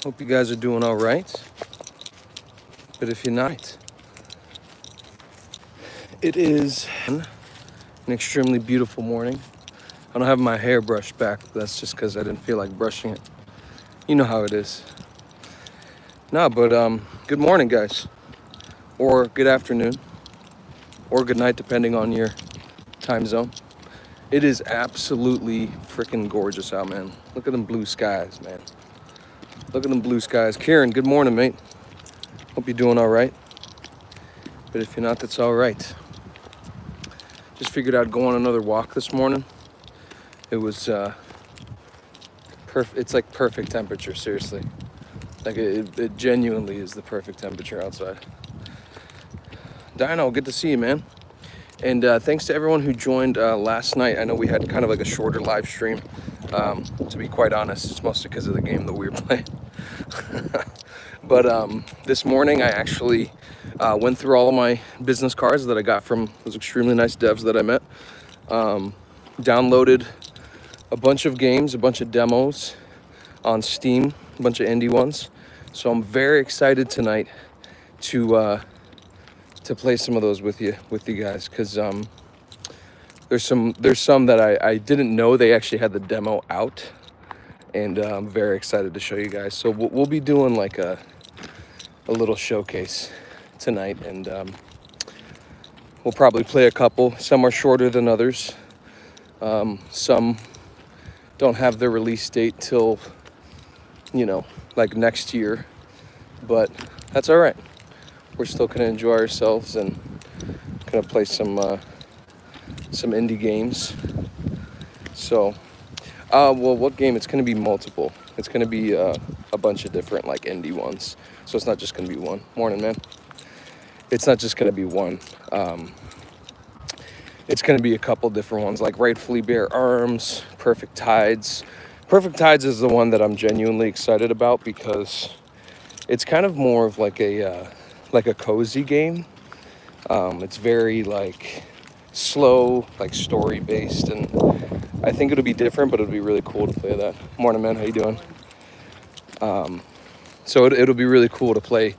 Hope you guys are doing all right. But if you're not, it is an extremely beautiful morning. I don't have my hair brushed back. But that's just because I didn't feel like brushing it. You know how it is. No, but good morning, guys, or good afternoon, or good night, depending on your time zone. It is absolutely freaking gorgeous out, man. Look at them blue skies, man. Look at them blue skies. Kieran, good morning, mate. Hope you're doing all right. But if you're not, that's all right. Just figured I'd go on another walk this morning. It was perfect. It's like perfect temperature, seriously. Like it genuinely is the perfect temperature outside. Dino, good to see you, man. And thanks to everyone who joined last night. I know we had kind of like a shorter live stream. To be quite honest, it's mostly because of the game that we were playing. But this morning I actually went through all of my business cards that I got from those extremely nice devs that I met. Downloaded a bunch of games, a bunch of demos on Steam, a bunch of indie ones. So I'm very excited tonight to play some of those with you guys, because there's some that I didn't know they actually had the demo out, and I'm very excited to show you guys. So we'll be doing like a little showcase tonight, and we'll probably play a couple. Some are shorter than others. Some don't have their release date till, like next year, but that's all right. We're still gonna enjoy ourselves and gonna play some indie games. So, well, what game? It's gonna be multiple. It's gonna be a bunch of different like indie ones. So it's not just gonna be one. Morning, man. It's not just gonna be one. It's gonna be a couple different ones, like Rightfully Bare Arms, Perfect Tides. Perfect Tides is the one that I'm genuinely excited about because it's kind of more of like a cozy game. It's very like slow, like story based, and I think it'll be different, but it'll be really cool to play that. Morning, man. How you doing? So it'll be really cool to play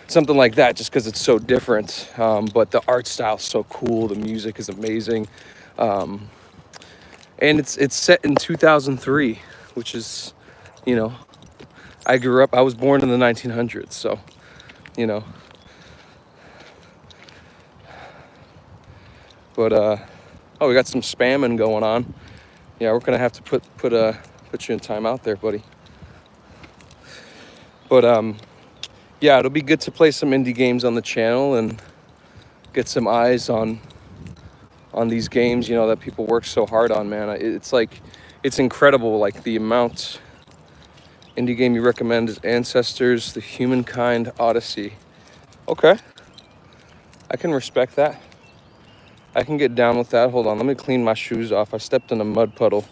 something like that, just because it's so different. But the art style's so cool. The music is amazing, and it's set in 2003, which is, I was born in the 1900s, so, But oh, we got some spamming going on. Yeah, we're gonna have to put you in timeout there, buddy. But yeah, it'll be good to play some indie games on the channel and get some eyes on these games, that people work so hard on, man. It's incredible, like the amount. Indie game you recommend is Ancestors: The Humankind Odyssey. Okay, I can respect that. I can get down with that. Hold on, let me clean my shoes off. I stepped in a mud puddle.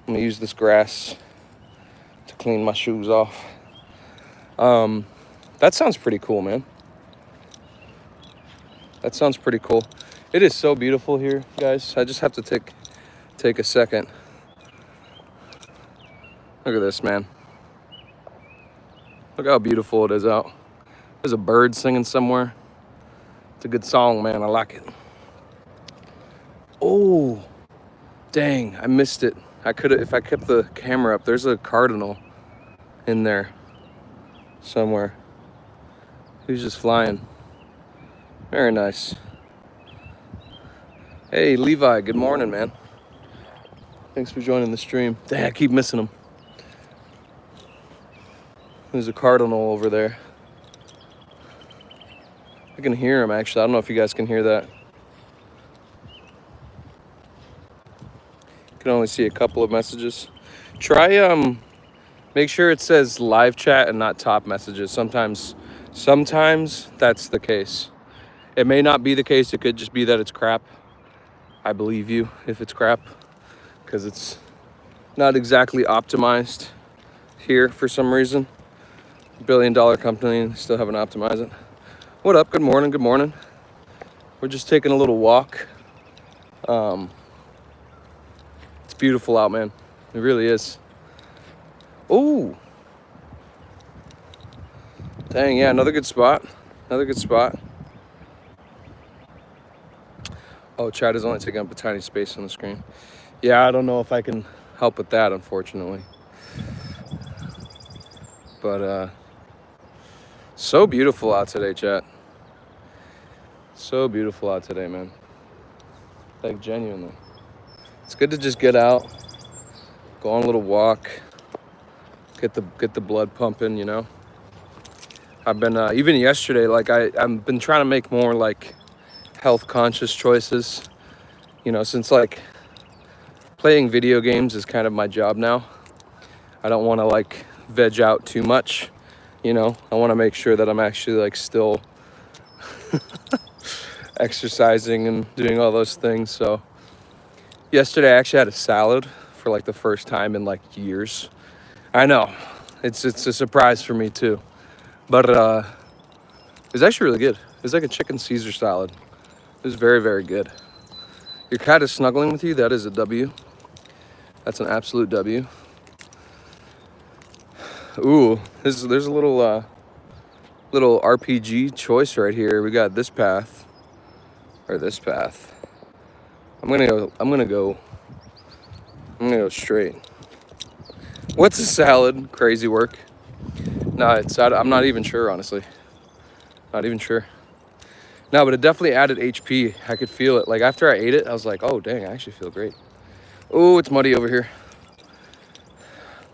I'm gonna use this grass to clean my shoes off. That sounds pretty cool, man. That sounds pretty cool. It is so beautiful here, guys. I just have to take a second. Look at this, man. Look how beautiful it is out. There's a bird singing somewhere. It's a good song, man. I like it. Oh, dang, I missed it. I could have, if I kept the camera up. There's a cardinal in there somewhere. He's just flying. Very nice. Hey, Levi, good morning, man. Thanks for joining the stream. Dang, I keep missing him. There's a cardinal over there. I can hear him, actually. I don't know if you guys can hear that. Can only see a couple of messages. Try make sure it says live chat and not top messages. Sometimes that's the case. It may not be the case. It could just be that it's crap. I believe you if it's crap, because it's not exactly optimized here for some reason. $1 billion company and still haven't optimized it. What up? Good morning. Good morning. We're just taking a little walk. It's beautiful out, man. It really is. Oh, dang, yeah, another good spot. Another good spot. Oh, chat is only taking up a tiny space on the screen. Yeah, I don't know if I can help with that, unfortunately. But so beautiful out today, chat. So beautiful out today, man. Like, genuinely. It's good to just get out, go on a little walk, get the blood pumping, you know. I've been even yesterday, like I've been trying to make more like health conscious choices, you know, since like playing video games is kind of my job now. I don't want to like veg out too much, you know. I want to make sure that I'm actually like still exercising and doing all those things. So yesterday I actually had a salad for like the first time in like years. I know, it's a surprise for me too, but it was actually really good. It was like a chicken Caesar salad. It was very, very good. Your cat is snuggling with you. That is a W. That's an absolute W. Ooh, there's a little RPG choice right here. We got this path or this path. I'm gonna go straight. What's a salad? Crazy work. No, I'm not even sure, honestly. Not even sure. No, but it definitely added HP. I could feel it. Like after I ate it, I was like, oh dang, I actually feel great. Oh, it's muddy over here.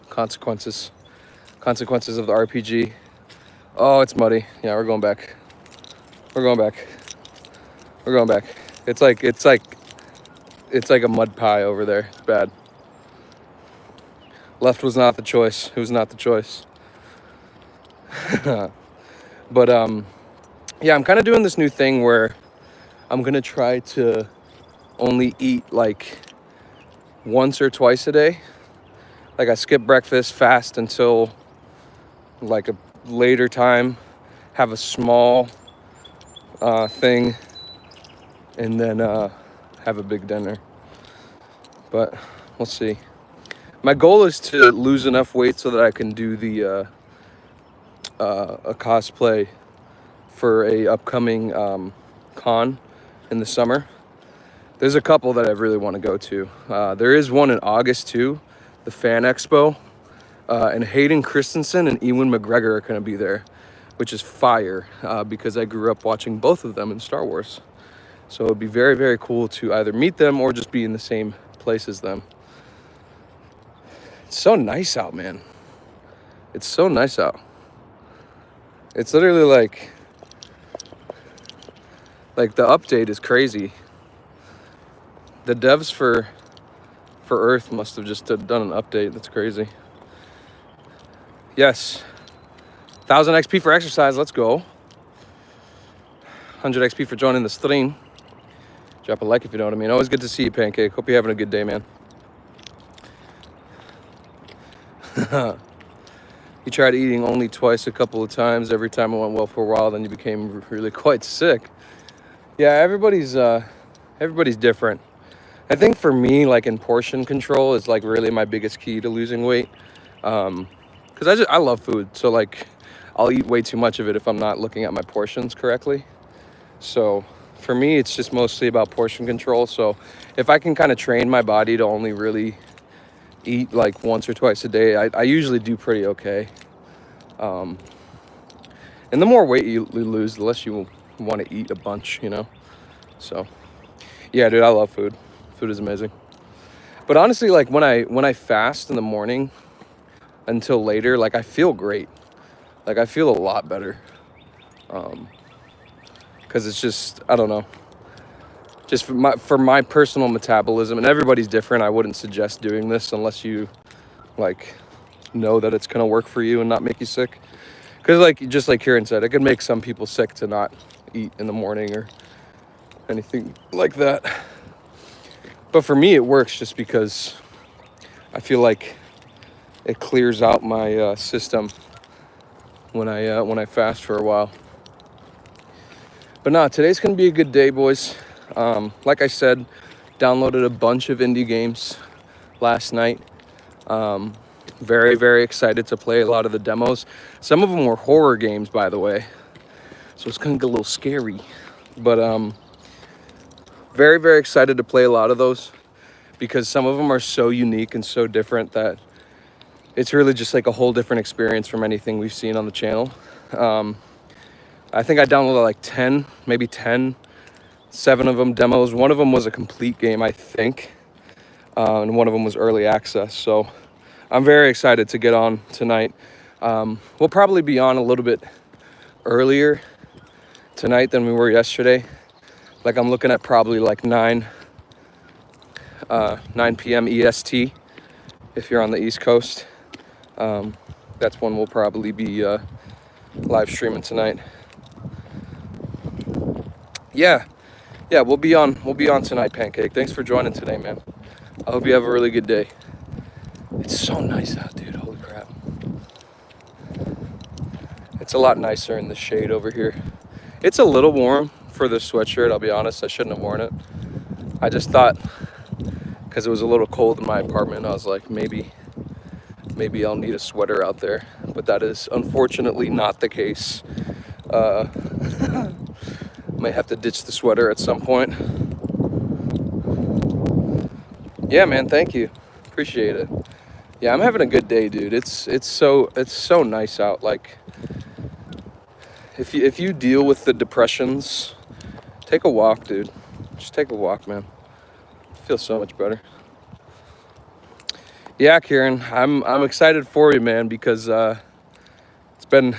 Consequences of the RPG. Oh, it's muddy. Yeah, we're going back. We're going back. We're going back. It's like a mud pie over there. It's bad. Left was not the choice. It was not the choice. But yeah, I'm kind of doing this new thing where I'm gonna try to only eat like once or twice a day. Like I skip breakfast, fast until like a later time, have a small thing, and then have a big dinner. But we'll see. My goal is to lose enough weight so that I can do the a cosplay for a upcoming con in the summer. There's a couple that I really want to go to. There is one in August too, the Fan Expo, and Hayden Christensen and Ewan McGregor are going to be there, which is fire because I grew up watching both of them in Star Wars. So it'd be very, very cool to either meet them or just be in the same place as them. It's so nice out, man. It's so nice out. It's literally like the update is crazy. The devs for Earth must have just done an update. That's crazy. Yes. 1000 XP for exercise. Let's go. 100 XP for joining the stream. Drop a like if you know what I mean. Always good to see you, Pancake. Hope you're having a good day, man. You tried eating only twice a couple of times. Every time it went well for a while, then you became really quite sick. Yeah, everybody's different. I think for me, like in portion control is like really my biggest key to losing weight. Because I love food, so like I'll eat way too much of it if I'm not looking at my portions correctly. So for me, it's just mostly about portion control. So if I can kind of train my body to only really eat like once or twice a day, I usually do pretty okay. And the more weight you lose, the less you want to eat a bunch, you know? So yeah, dude, I love food. Food is amazing. But honestly, like when I fast in the morning until later, like I feel great. Like I feel a lot better. Because it's just, I don't know, just for my personal metabolism, and everybody's different. I wouldn't suggest doing this unless you like know that it's gonna work for you and not make you sick. Because like just like Kieran said, it could make some people sick to not eat in the morning or anything like that. But for me, it works just because I feel like it clears out my system when I fast for a while. But no, today's gonna be a good day, boys. Like I said, downloaded a bunch of indie games last night. Very, very excited to play a lot of the demos. Some of them were horror games, by the way, so it's gonna get a little scary. But very, very excited to play a lot of those because some of them are so unique and so different that it's really just like a whole different experience from anything we've seen on the channel. I think I downloaded like 10, maybe 10, 7 of them demos. One of them was a complete game, I think, and one of them was early access. So I'm very excited to get on tonight. We'll probably be on a little bit earlier tonight than we were yesterday. Like I'm looking at probably like 9 p.m. EST if you're on the East Coast. That's when we'll probably be live streaming tonight. Yeah, we'll be on tonight, Pancake. Thanks for joining today, man. I hope you have a really good day. It's so nice out, dude. Holy crap. It's a lot nicer in the shade over here. It's a little warm for the sweatshirt, I'll be honest. I shouldn't have worn it. I just thought, because it was a little cold in my apartment, I was like, maybe I'll need a sweater out there. But that is unfortunately not the case. Might have to ditch the sweater at some point. Yeah, man, thank you. Appreciate it. Yeah, I'm having a good day, dude. It's so nice out. Like, if you deal with the depressions, take a walk, dude. Just take a walk, man. I feel so much better. Yeah, Kieran, I'm excited for you, man, because it's been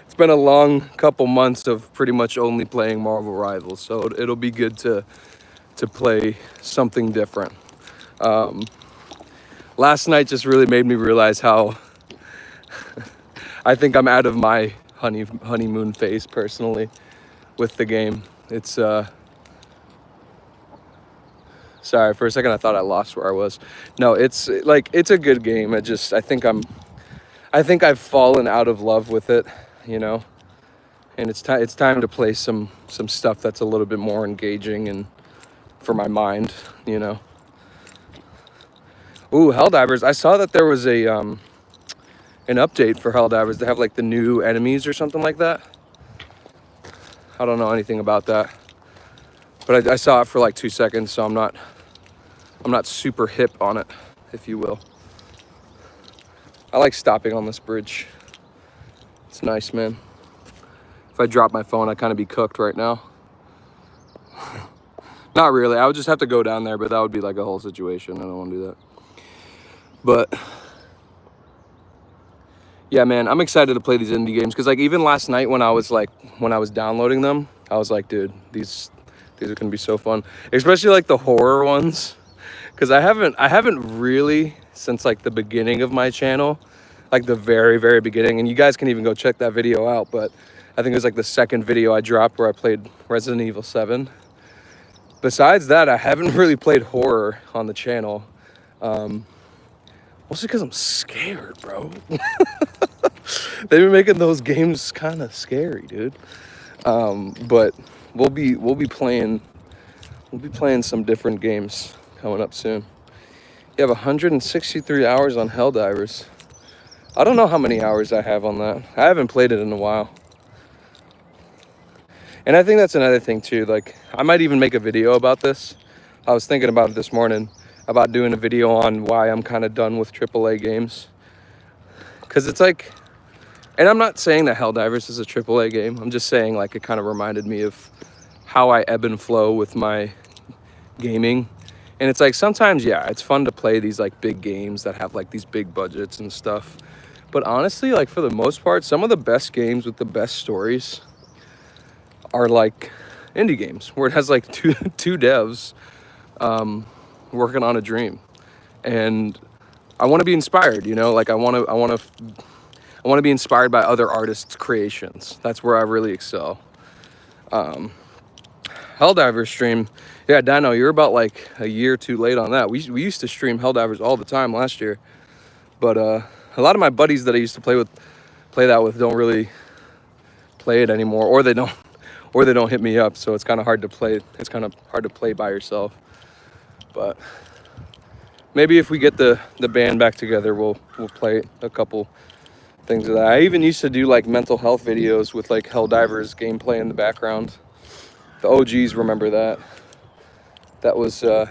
it's been a long couple months of pretty much only playing Marvel Rivals, so it'll be good to play something different. Last night just really made me realize how I think I'm out of my honeymoon phase personally with the game. It's sorry, for a second I thought I lost where I was. No, it's like, it's a good game. I think I've fallen out of love with it, you know, and it's time to play some stuff that's a little bit more engaging and for my mind, you know. Ooh, Helldivers. I saw that there was a an update for Helldivers. They have like the new enemies or something like that. I don't know anything about that, but I saw it for like 2 seconds, so I'm not super hip on it, if you will. I like stopping on this bridge. It's nice, man. If I drop my phone, I'd kind of be cooked right now. Not really. I would just have to go down there, but that would be like a whole situation. I don't want to do that. But yeah, man, I'm excited to play these indie games because, like, even last night when I was downloading them, I was like, dude, these are gonna be so fun, especially like the horror ones, because I haven't really, since like the beginning of my channel, like the very, very beginning, and you guys can even go check that video out, but I think it was like the second video I dropped where I played Resident Evil 7. Besides that, I haven't really played horror on the channel. Mostly because I'm scared, bro. They've been making those games kind of scary, dude. But we'll be playing some different games coming up soon. You have 163 hours on Helldivers. I don't know how many hours I have on that. I haven't played it in a while. And I think that's another thing too. Like, I might even make a video about this. I was thinking about it this morning, about doing a video on why I'm kind of done with AAA games. Because it's like, and I'm not saying that Helldivers is a AAA game. I'm just saying, like, it kind of reminded me of how I ebb and flow with my gaming. And it's like, sometimes, yeah, it's fun to play these like big games that have like these big budgets and stuff. But honestly, like, for the most part, some of the best games with the best stories are like indie games where it has like two devs working on a dream, and I want to be inspired, you know, like I want to be inspired by other artists' creations. That's where I really excel. Helldivers stream, yeah, Dino, you're about like a year or two late on that. We used to stream Helldivers all the time last year, but a lot of my buddies that I used to play that with don't really play it anymore, or they don't hit me up, so it's kind of hard to play. It's kind of hard to play by yourself. But maybe if we get the band back together, we'll play a couple things of that. I even used to do like mental health videos with like Helldivers gameplay in the background. The OGs remember that. That was the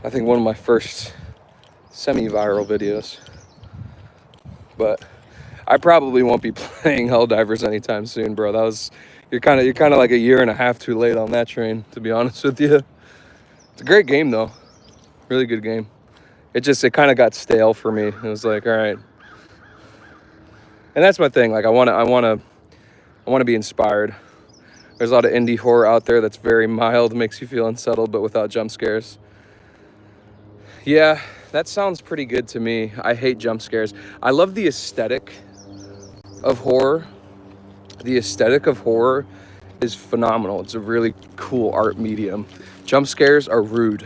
I think one of my first semi-viral videos. But I probably won't be playing Helldivers anytime soon, bro. You're kind of like a year and a half too late on that train, to be honest with you. It's a great game though, really good game. It kind of got stale for me. It was like, all right, and that's my thing. Like I want to be inspired. There's a lot of indie horror out there that's very mild, makes you feel unsettled, but without jump scares. Yeah, that sounds pretty good to me. I hate jump scares. I love the aesthetic of horror. The aesthetic of horror is phenomenal. It's a really cool art medium. Jump scares are rude.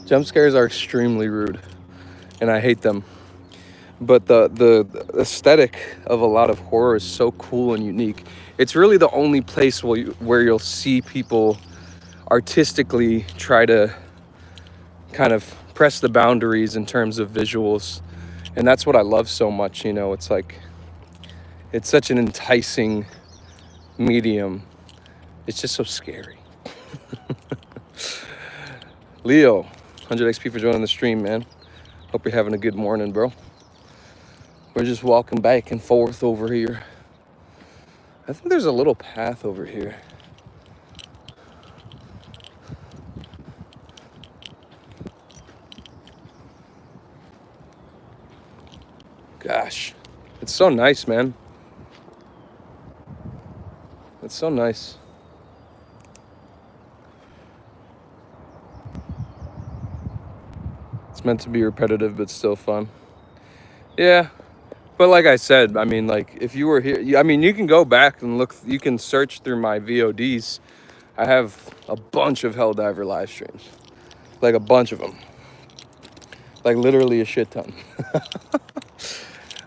Jump scares are extremely rude, and I hate them. But the aesthetic of a lot of horror is so cool and unique. It's really the only place where you'll see people artistically try to kind of press the boundaries in terms of visuals. And that's what I love so much, you know. It's like, it's such an enticing medium. It's just so scary. Leo, 100 XP for joining the stream, man. Hope you're having a good morning, bro. We're just walking back and forth over here. I think there's a little path over here. Gosh, it's so nice, man. It's so nice. It's meant to be repetitive, but still fun. Yeah, but like I said, I mean, like, if you were here, I mean, you can go back and look, you can search through my VODs. I have a bunch of Helldiver live streams. Like a bunch of them. Like literally a shit ton.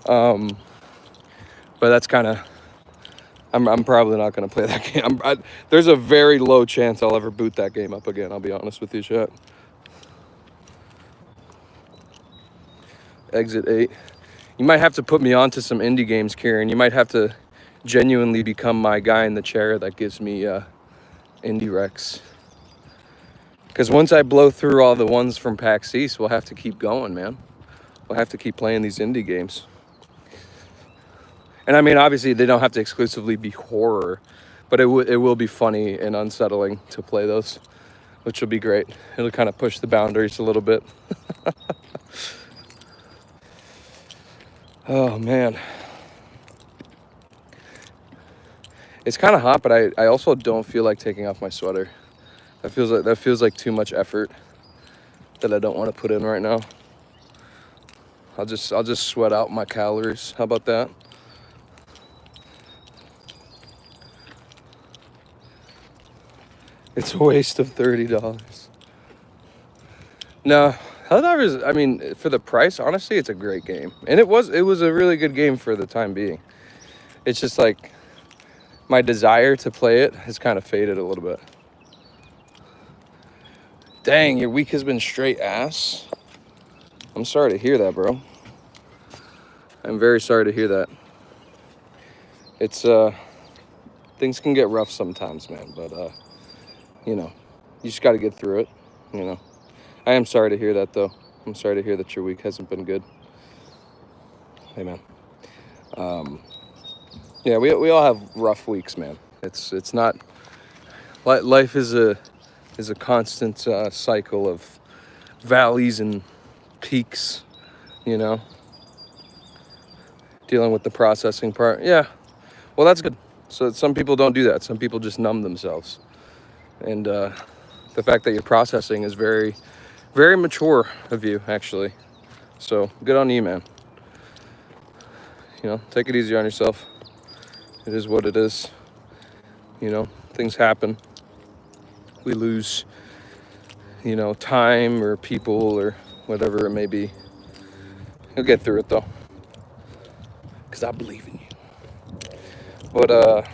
But that's kind of, I'm probably not going to play that game. There's a very low chance I'll ever boot that game up again, I'll be honest with you, chat. Exit 8. You might have to put me on to some indie games, Kieran. You might have to genuinely become my guy in the chair that gives me indie recs. Because once I blow through all the ones from PAX East, we'll have to keep going, man. We'll have to keep playing these indie games. And I mean, obviously, they don't have to exclusively be horror, but it will be funny and unsettling to play those, which will be great. It'll kind of push the boundaries a little bit. Oh, man. It's kind of hot, but I also don't feel like taking off my sweater. That feels like too much effort that I don't want to put in right now. I'll just sweat out my calories. How about that? It's a waste of $30. No, Helldivers, I mean, for the price, honestly, it's a great game. And it was a really good game for the time being. It's just like my desire to play it has kind of faded a little bit. Dang, your week has been straight ass. I'm sorry to hear that, bro. I'm very sorry to hear that. It's things can get rough sometimes, man, but you know, you just got to get through it, you know. I am sorry to hear that, though. I'm sorry to hear that your week hasn't been good. Hey, man. Yeah, we all have rough weeks, man. It's not, life is a constant cycle of valleys and peaks, you know. Dealing with the processing part. Yeah, well, that's good. So some people don't do that. Some people just numb themselves. And the fact that you're processing is very, very mature of you, actually. So good on you, man. You know, take it easy on yourself. It is what it is. You know, things happen. We lose, you know, time or people or whatever it may be. You'll get through it, though. Because I believe in you. But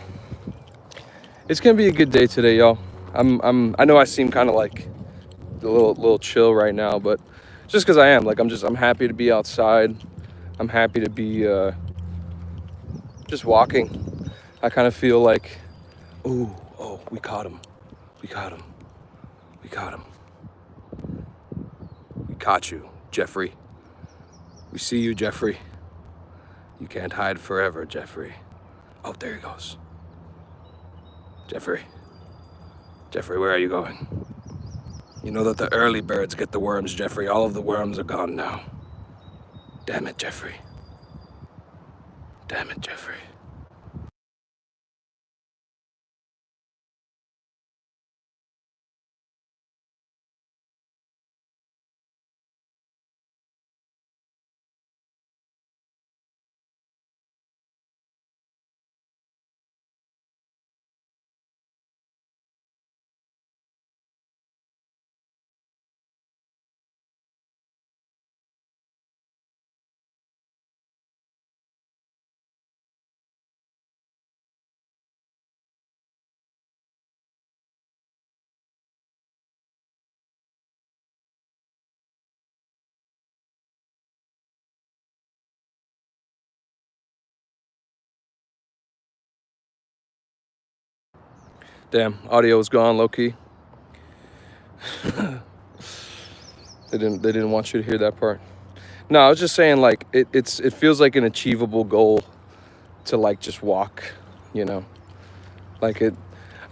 it's going to be a good day today, y'all. I know I seem kind of like a little chill right now, but just because I am, like, I'm happy to be outside. I'm happy to be just walking. I kind of feel like, ooh, oh, we caught him. We caught him. We caught him. We caught you, Jeffrey. We see you, Jeffrey. You can't hide forever, Jeffrey. Oh, there he goes. Jeffrey. Jeffrey, where are you going? You know that the early birds get the worms, Jeffrey. All of the worms are gone now. Damn it, Jeffrey. Damn it, Jeffrey. Damn, audio is gone, low key. They didn't want you to hear that part. No, I was just saying, like, it feels like an achievable goal to, like, just walk, you know. Like,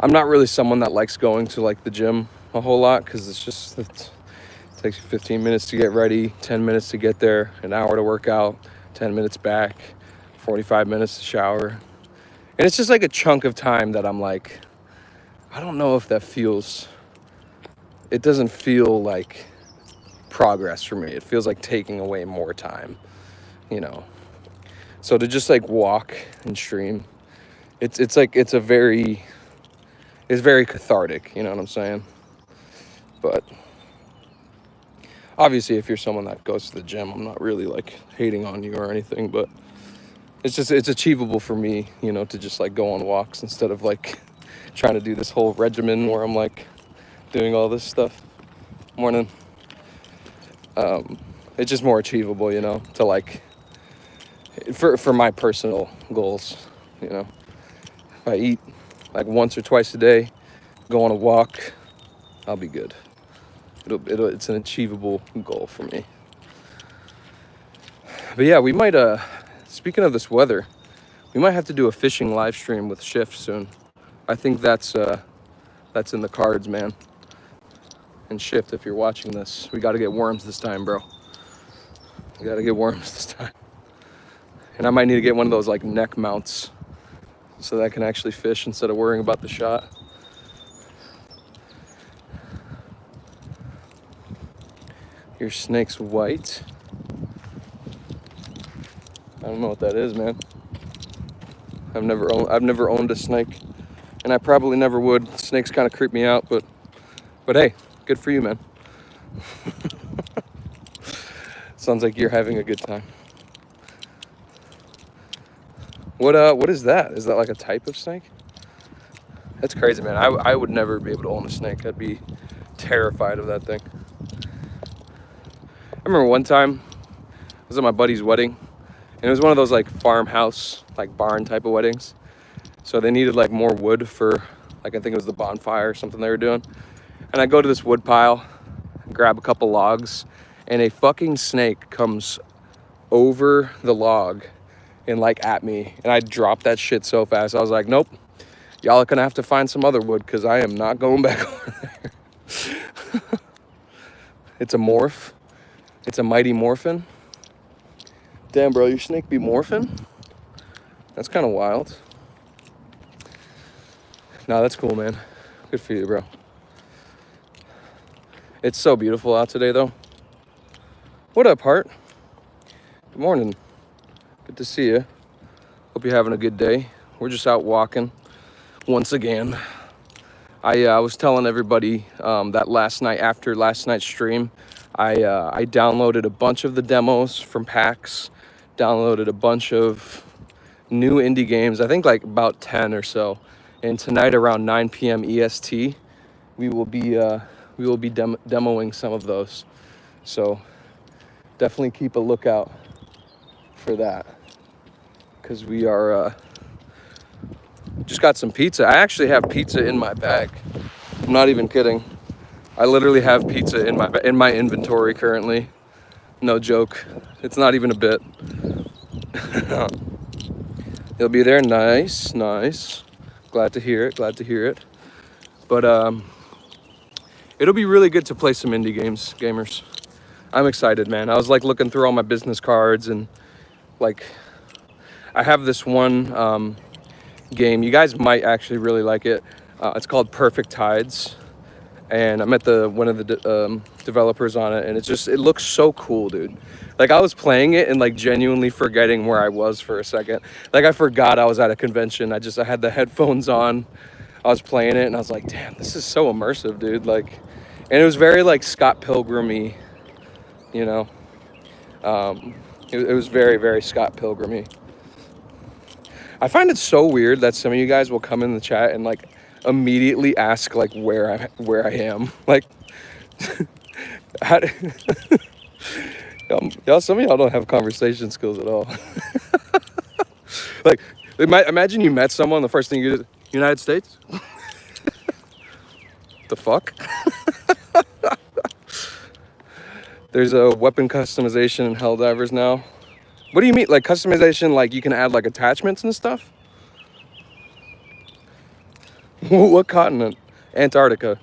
I'm not really someone that likes going to, like, the gym a whole lot, because it takes you 15 minutes to get ready, 10 minutes to get there, an hour to work out, 10 minutes back, 45 minutes to shower. And it's just like a chunk of time that I'm like, I don't know if that feels, it doesn't feel like progress for me. It feels like taking away more time, you know. So to just like walk and stream, it's like it's very cathartic, you know what I'm saying? But obviously if you're someone that goes to the gym, I'm not really like hating on you or anything, but it's achievable for me, you know, to just like go on walks instead of like trying to do this whole regimen where I'm like doing all this stuff. Morning. It's just more achievable, you know, to like for my personal goals, you know. If I eat like once or twice a day, go on a walk, I'll be good. It's an achievable goal for me. But yeah, we might speaking of this weather, we might have to do a fishing live stream with Shift soon. I think that's in the cards, man. And Shift, if you're watching this, we got to get worms this time, bro. We got to get worms this time. And I might need to get one of those like neck mounts so that I can actually fish instead of worrying about the shot. Your snake's white. I don't know what that is, man. I've never owned a snake, and I probably never would. Snakes kind of creep me out, but hey, good for you, man. Sounds like you're having a good time. What is that? Is that like a type of snake? That's crazy, man. I would never be able to own a snake. I'd be terrified of that thing. I remember one time I was at my buddy's wedding, and it was one of those like farmhouse, like barn type of weddings. So they needed like more wood for, like, I think it was the bonfire or something they were doing. And I go to this wood pile, grab a couple logs, and a fucking snake comes over the log and like at me. And I dropped that shit so fast. I was like, nope, y'all are gonna have to find some other wood because I am not going back over there. It's a morph. It's a mighty morphin. Damn, bro, your snake be morphin'? That's kind of wild. No, that's cool, man. Good for you, bro. It's so beautiful out today, though. What up, Hart? Good morning. Good to see you. Hope you're having a good day. We're just out walking once again. I was telling everybody that last night, after last night's stream, I downloaded a bunch of the demos from PAX, downloaded a bunch of new indie games, I think like about 10 or so. And tonight around 9 p.m. EST, we will be demoing some of those. So definitely keep a lookout for that, because we are just got some pizza. I actually have pizza in my bag. I'm not even kidding. I literally have pizza in my inventory currently. No joke. It's not even a bit. He'll be there. Nice, nice. Glad to hear it. Glad to hear it. But it'll be really good to play some indie games, gamers. I'm excited, man. I was like looking through all my business cards, and like I have this one game. You guys might actually really like it. It's called Perfect Tides, and I met one of the developers on it, and it looks so cool, dude. Like I was playing it and like genuinely forgetting where I was for a second. Like I forgot I was at a convention. I had the headphones on. I was playing it and I was like, damn, this is so immersive, dude. Like, and it was very like Scott Pilgrim-y, you know. It was very, very Scott Pilgrim-y. I find it so weird that some of you guys will come in the chat and like immediately ask like where I am. Like, how do, y'all, some of y'all don't have conversation skills at all. Like, imagine you met someone, the first thing you did, United States? The fuck? There's a weapon customization in Helldivers now. What do you mean? Like customization, like you can add like attachments and stuff? What continent? Antarctica.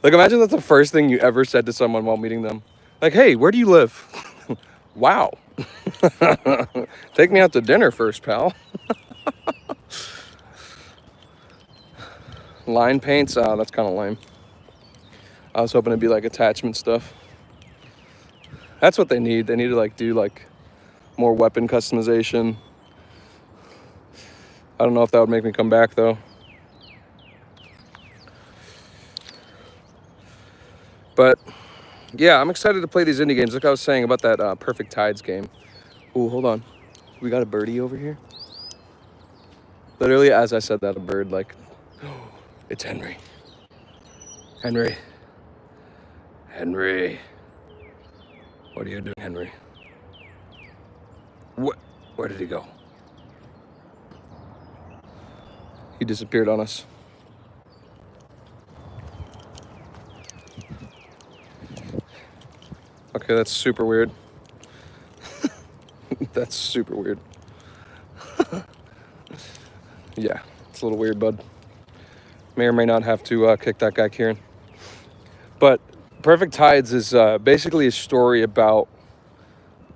Like imagine that's the first thing you ever said to someone while meeting them. Like, hey, where do you live? Wow. Take me out to dinner first, pal. Line paints, that's kind of lame. I was hoping it'd be like attachment stuff. That's what they need. They need to like do like more weapon customization. I don't know if that would make me come back though. But yeah, I'm excited to play these indie games. Like I was saying about that Perfect Tides game. Ooh, hold on. We got a birdie over here. Literally, as I said that, a bird like, oh, it's Henry. Henry. Henry. What are you doing, Henry? Where did he go? He disappeared on us. Okay, that's super weird. That's super weird. Yeah, it's a little weird, bud. May or may not have to kick that guy, Kieran. But Perfect Tides is basically a story about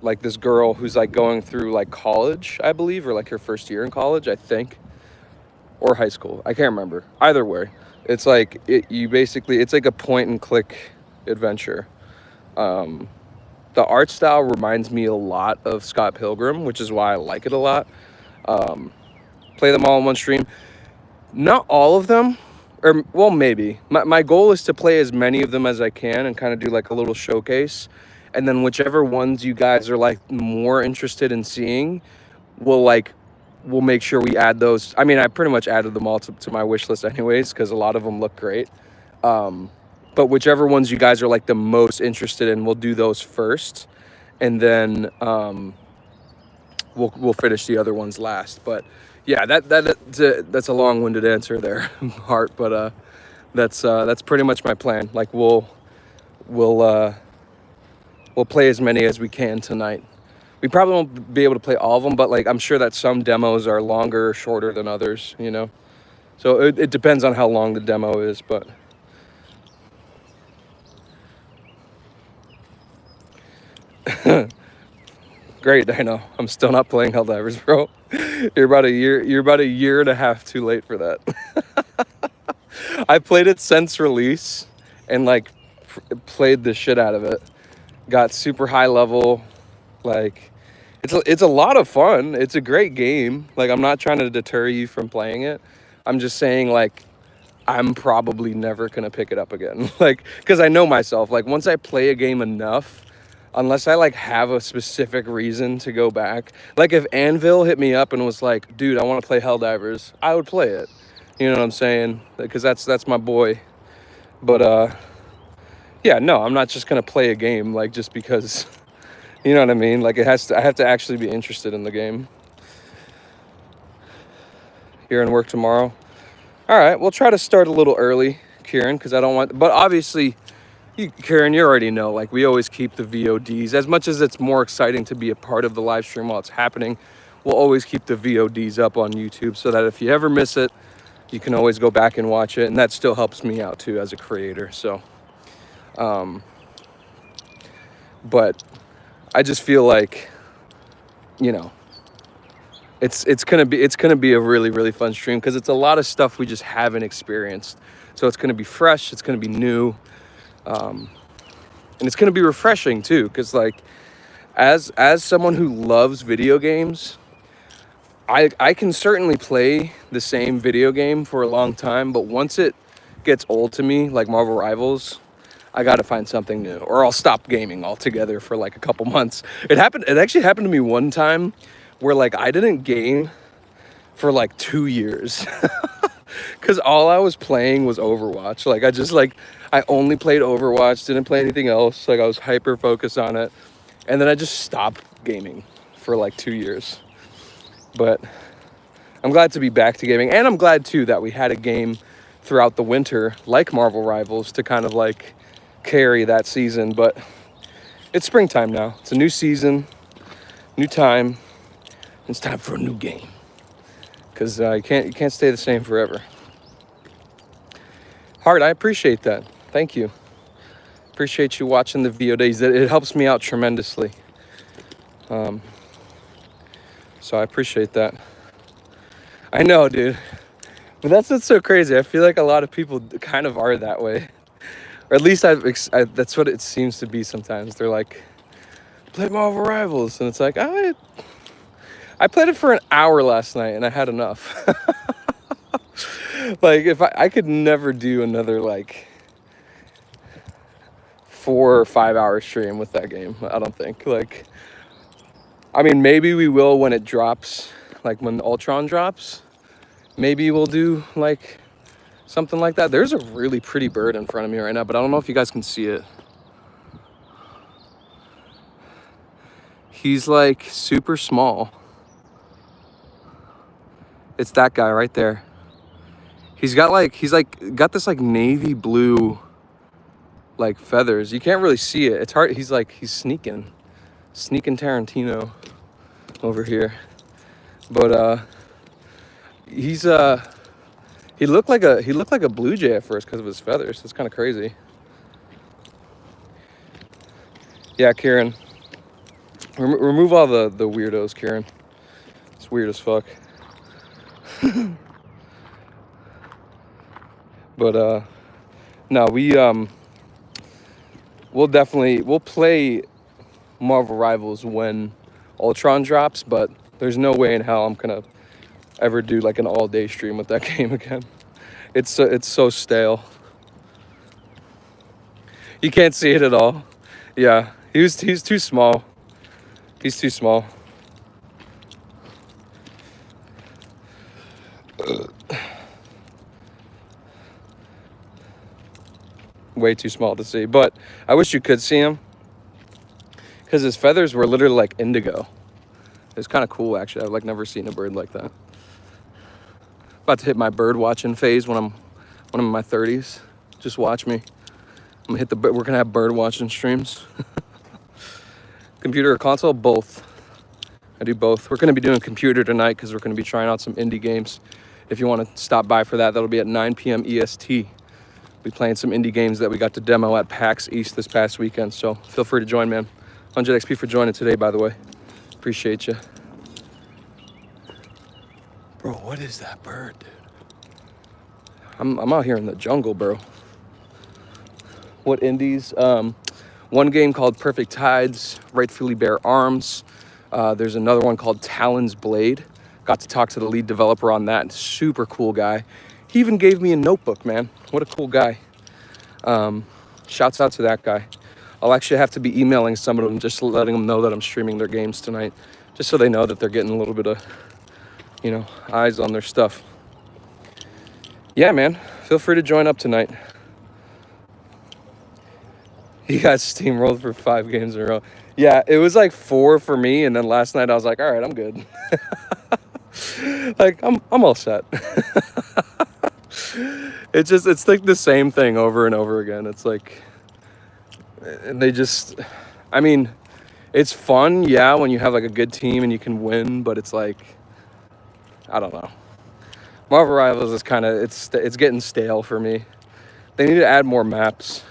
like this girl who's like going through like college, I believe, or like her first year in college, I think, or high school. I can't remember. Either way, it's like it's like a point and click adventure. The art style reminds me a lot of Scott Pilgrim, which is why I like it a lot. Play them all in one stream. Not all of them, or well, maybe. My goal is to play as many of them as I can and kind of do like a little showcase. And then whichever ones you guys are like more interested in seeing, we'll make sure we add those. I mean, I pretty much added them all to my wish list anyways, because a lot of them look great. But whichever ones you guys are like the most interested in, we'll do those first, and then we'll finish the other ones last. But yeah, that's a long-winded answer there, Hart. But that's pretty much my plan. Like we'll play as many as we can tonight. We probably won't be able to play all of them, but like I'm sure that some demos are longer or shorter than others, you know. So it depends on how long the demo is, but. Great, I know. I'm still not playing Helldivers, bro. You're about a year and a half too late for that. I played it since release and like played the shit out of it. Got super high level. Like it's a lot of fun. It's a great game. Like I'm not trying to deter you from playing it. I'm just saying like I'm probably never gonna pick it up again. Like because I know myself. Like once I play a game enough, unless I like have a specific reason to go back. Like if Anvil hit me up and was like, dude, I want to play Helldivers, I would play it. You know what I'm saying? Because that's my boy. But yeah, no, I'm not just gonna play a game like just because. You know what I mean? Like I have to actually be interested in the game. Here and work tomorrow. All right, we'll try to start a little early, Kieran, because I don't want. But obviously, Kieran, you already know. Like we always keep the VODs as much as it's more exciting to be a part of the live stream while it's happening. We'll always keep the VODs up on YouTube so that if you ever miss it, you can always go back and watch it, and that still helps me out too as a creator. So, but I just feel like, you know, it's gonna be a really fun stream because it's a lot of stuff we just haven't experienced. So it's gonna be fresh, it's gonna be new, and it's gonna be refreshing too. Because like, as someone who loves video games, I can certainly play the same video game for a long time, but once it gets old to me, like Marvel Rivals, I gotta find something new, or I'll stop gaming altogether for like a couple months. It actually happened to me one time where like I didn't game for like 2 years because all I was playing was Overwatch. Like I only played Overwatch, didn't play anything else. Like I was hyper focused on it, and then I just stopped gaming for like 2 years. But I'm glad to be back to gaming, and I'm glad too that we had a game throughout the winter like Marvel Rivals to kind of like carry that season. But it's springtime now. It's a new season, new time. It's time for a new game because you can't stay the same forever. Hart, I appreciate that. Thank you. Appreciate you watching the VODs. It helps me out tremendously. So I appreciate that. I know, dude. But that's what's so crazy. I feel like a lot of people kind of are that way. Or at least that's what it seems to be sometimes. They're like, play Marvel Rivals. And it's like, I played it for an hour last night and I had enough. Like, if I could never do another, like, 4 or 5 hour stream with that game. I don't think. Like, I mean, maybe we will when it drops, like when Ultron drops. Maybe we'll do like something like that. There's a really pretty bird in front of me right now, but I don't know if you guys can see it. He's like super small. It's that guy right there. He's got this like navy blue like feathers. You can't really see it. It's hard. He's sneaking Tarantino over here. But he looked like a blue jay at first because of his feathers. It's kind of crazy. Yeah, Kieran. Remove all the weirdos, Kieran. It's weird as fuck. But no, we'll play Marvel Rivals when Ultron drops, but there's no way in hell I'm gonna ever do like an all-day stream with that game again. It's so stale. You can't see it at all. Yeah, he's too small. He's too small. Way too small to see, but I wish you could see him because his feathers were literally like indigo. It was kind of cool, actually. I've like never seen a bird like that. About to hit my bird watching phase when I'm in my 30s. Just watch me. I'm gonna we're gonna have bird watching streams. Computer or console? Both. I do both. We're gonna be doing computer tonight because we're gonna be trying out some indie games. If you want to stop by for that, that'll be at 9 p.m. EST. We'll be playing some indie games that we got to demo at PAX East this past weekend. So feel free to join, man. 100 XP for joining today, by the way. Appreciate you. Bro, what is that bird, dude? I'm out here in the jungle, bro. What indies? One game called Perfect Tides, Rightfully Bear Arms. There's another one called Talon's Blade. Got to talk to the lead developer on that. Super cool guy. He even gave me a notebook, man. What a cool guy. Shouts out to that guy. I'll actually have to be emailing some of them, just letting them know that I'm streaming their games tonight, just so they know that they're getting a little bit of, eyes on their stuff. yeah, man, feel free to join up tonight. You got steamrolled for 5 games in a row. Yeah, it was like 4 for me, and then last night I was like, all right, I'm good. Like I'm all set. It's like the same thing over and over again. It's like, and they just, I mean, it's fun, yeah, when you have like a good team and you can win, but it's like, I don't know. Marvel Rivals is kind of, it's getting stale for me. They need to add more maps.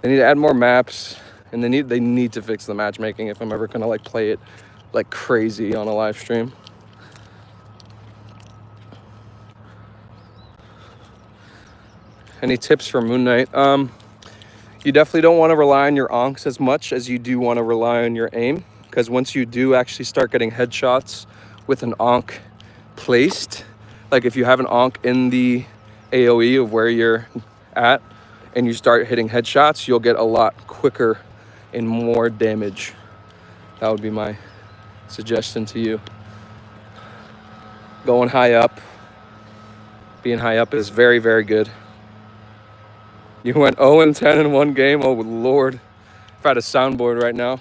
They need to add more maps, and they need to fix the matchmaking if I'm ever gonna like play it like crazy on a live stream. Any tips for Moon Knight? You definitely don't want to rely on your onks as much as you do want to rely on your aim, because once you do actually start getting headshots with an onk placed, like if you have an onk in the AoE of where you're at and you start hitting headshots, you'll get a lot quicker and more damage. That would be my suggestion to you. Going high up, being high up is very, very good. You went 0-10 in one game? Oh, Lord. If I had a soundboard right now.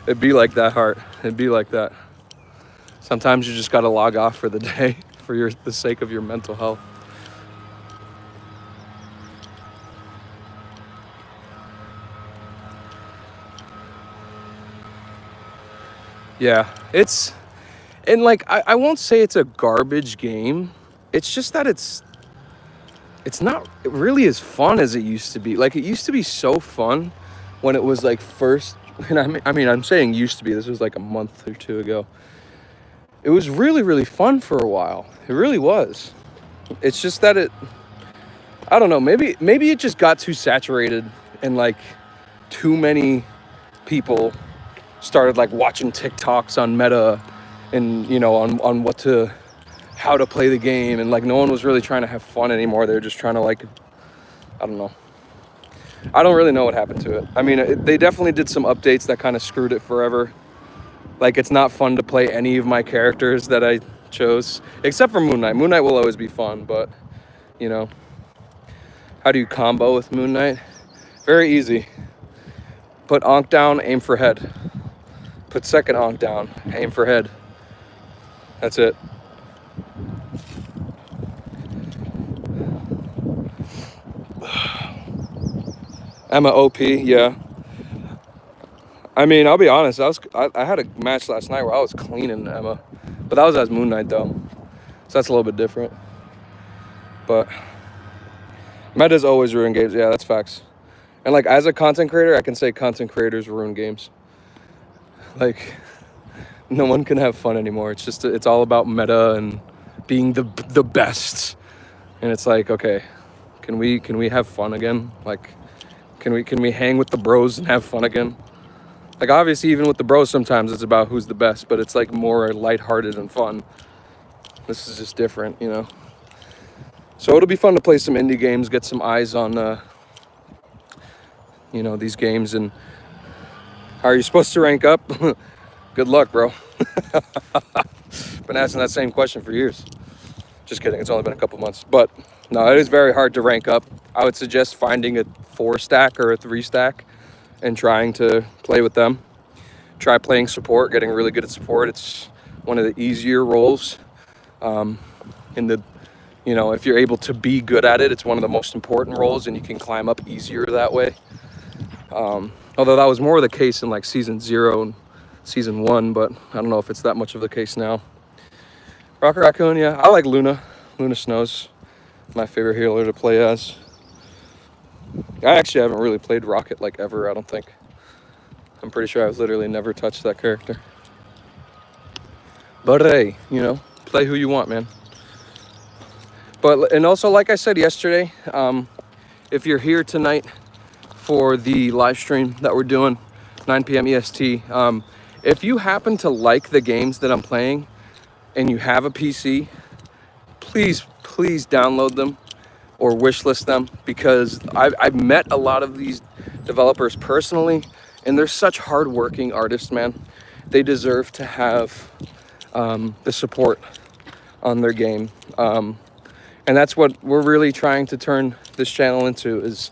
It'd be like that, Hart. It'd be like that. Sometimes you just got to log off for the day for the sake of your mental health. Yeah, and like, I won't say it's a garbage game. It's just that it's not really as fun as it used to be. Like, it used to be so fun when it was like first, and I mean, I'm saying used to be, this was like a month or 2 ago. It was really, really fun for a while. It really was. It's just that I don't know, maybe it just got too saturated, and like too many people started like watching TikToks on meta and, you know, on how to play the game, and like no one was really trying to have fun anymore. They were just trying to, like, I don't know. I don't really know what happened to it. I mean, they definitely did some updates that kind of screwed it forever. Like, it's not fun to play any of my characters that I chose, except for Moon Knight. Moon Knight will always be fun, but, you know, how do you combo with Moon Knight? Very easy. Put Onk down, aim for head. Put second Onk down, aim for head. That's it. Emma OP, yeah. I mean, I'll be honest. I had a match last night where I was cleaning Emma, but that was as Moon Knight though, so that's a little bit different. But metas always ruin games. Yeah, that's facts. And like, as a content creator, I can say content creators ruin games. Like, no one can have fun anymore. It's all about meta and being the best. And it's like, okay, can we have fun again? Like, can we hang with the bros and have fun again? Like, obviously, even with the bros, sometimes it's about who's the best, but it's like more lighthearted and fun. This is just different, you know? So it'll be fun to play some indie games, get some eyes on, you know, these games. And how are you supposed to rank up? Good luck, bro. Been asking that same question for years. Just kidding, it's only been a couple months. But no, it is very hard to rank up. I would suggest finding a 4-stack or a 3-stack and trying to play with them. Try playing support, getting really good at support. It's one of the easier roles. You know, if you're able to be good at it, it's one of the most important roles, and you can climb up easier that way. Although that was more the case in like season 0 and season 1, but I don't know if it's that much of the case now. Rocket Raccoon, yeah, I like Luna. Luna Snow's my favorite healer to play as. I actually haven't really played Rocket like ever, I don't think. I'm pretty sure I've literally never touched that character. But hey, you know, play who you want, man. But, and also, like I said yesterday, if you're here tonight for the live stream that we're doing, 9 p.m. EST, if you happen to like the games that I'm playing and you have a PC, please download them or wishlist them, because I've met a lot of these developers personally, and they're such hardworking artists, man. They deserve to have the support on their game. And that's what we're really trying to turn this channel into, is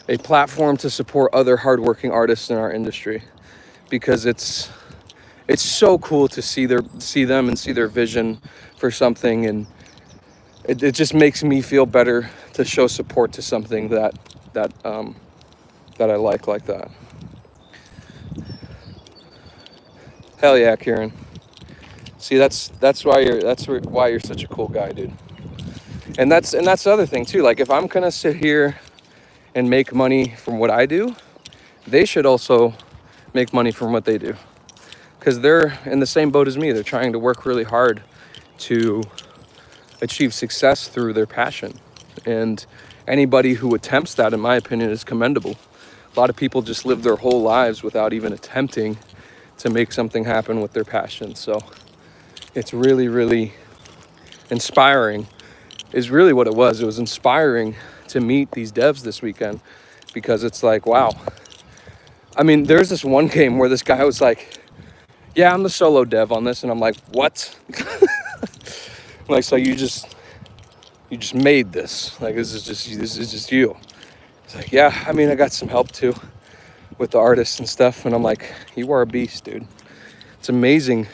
a platform to support other hardworking artists in our industry, because it's so cool to see them and see their vision for something, and it just makes me feel better to show support to something that I like that. Hell yeah, Kieran. See, that's why you're such a cool guy, dude. And that's the other thing too. Like, if I'm gonna sit here and make money from what I do, they should also make money from what they do, because they're in the same boat as me. They're trying to work really hard to achieve success through their passion, and anybody who attempts that, in my opinion, is commendable. A lot of people just live their whole lives without even attempting to make something happen with their passion. So it's really, really inspiring, is really what it was. It was inspiring to meet these devs this weekend, because it's like, wow. I mean, there's this one game where this guy was like, yeah, I'm the solo dev on this. And I'm like, what? Like, so you just made this? Like, this is just you? It's like, yeah, I mean, I got some help too with the artists and stuff. And I'm like, you are a beast, dude. It's amazing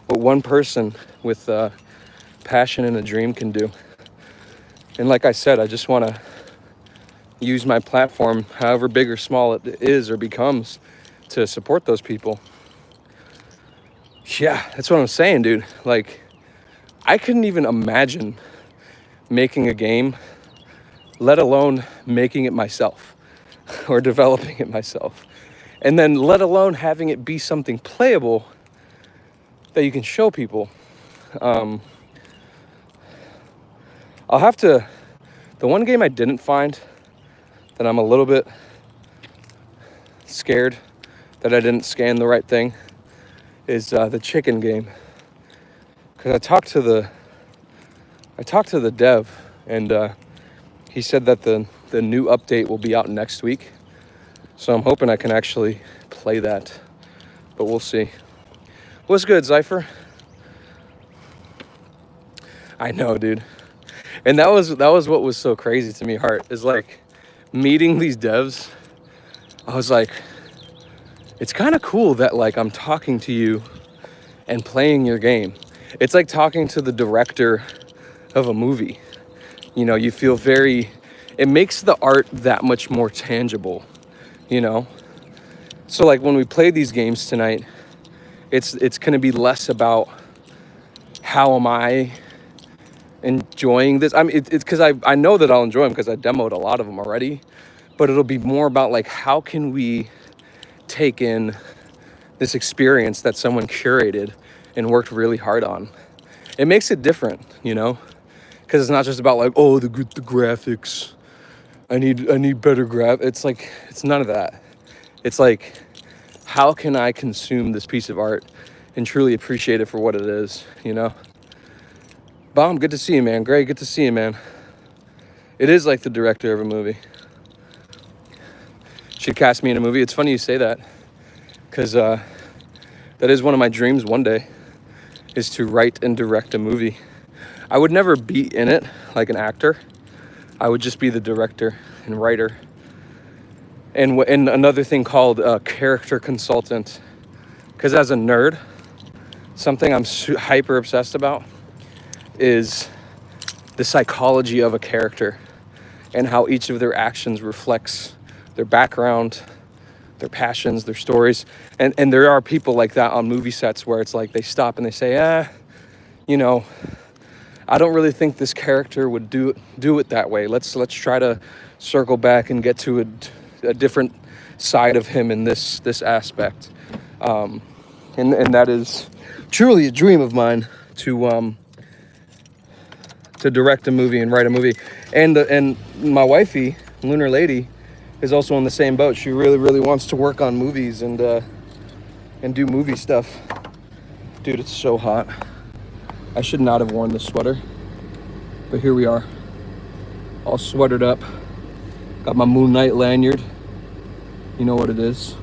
what one person with passion and a dream can do. And like I said, I just want to use my platform, however big or small it is or becomes, to support those people. Yeah, that's what I'm saying, dude. Like, I couldn't even imagine making a game, let alone making it myself or developing it myself. And then let alone having it be something playable that you can show people. The one game I didn't find, that I'm a little bit scared that I didn't scan the right thing, is the chicken game. Because I talked to the dev, and he said that the new update will be out next week. So I'm hoping I can actually play that, but we'll see. What's good, Zypher? I know, dude. And that was what was so crazy to me, Hart, is like meeting these devs. I was like, it's kind of cool that like I'm talking to you and playing your game. It's like talking to the director of a movie. You know, you feel it makes the art that much more tangible, you know? So like when we play these games tonight, it's going to be less about how am I enjoying this. I mean, it's because I know that I'll enjoy them because I demoed a lot of them already, but it'll be more about like, how can we take in this experience that someone curated and worked really hard on. It makes it different, you know, because it's not just about like, oh, the graphics, I need better it's like, it's none of that. It's like, how can I consume this piece of art and truly appreciate it for what it is, you know? Bomb, good to see you, man. Greg, good to see you, man. It is like the director of a movie. Should cast me in a movie. It's funny you say that, because that is one of my dreams one day, is to write and direct a movie. I would never be in it like an actor. I would just be the director and writer. And another thing called a character consultant, because as a nerd, something I'm hyper obsessed about is the psychology of a character and how each of their actions reflects their background, their passions, their stories. And there are people like that on movie sets where it's like they stop and they say, you know, I don't really think this character would do it that way. Let's try to circle back and get to a different side of him in this aspect. And that is truly a dream of mine, to direct a movie and write a movie. And my wifey, Lunar Lady, is also on the same boat. She really, really wants to work on movies and do movie stuff. Dude, it's so hot. I should not have worn this sweater, but here we are, all sweatered up. Got my Moon Knight lanyard. You know what it is.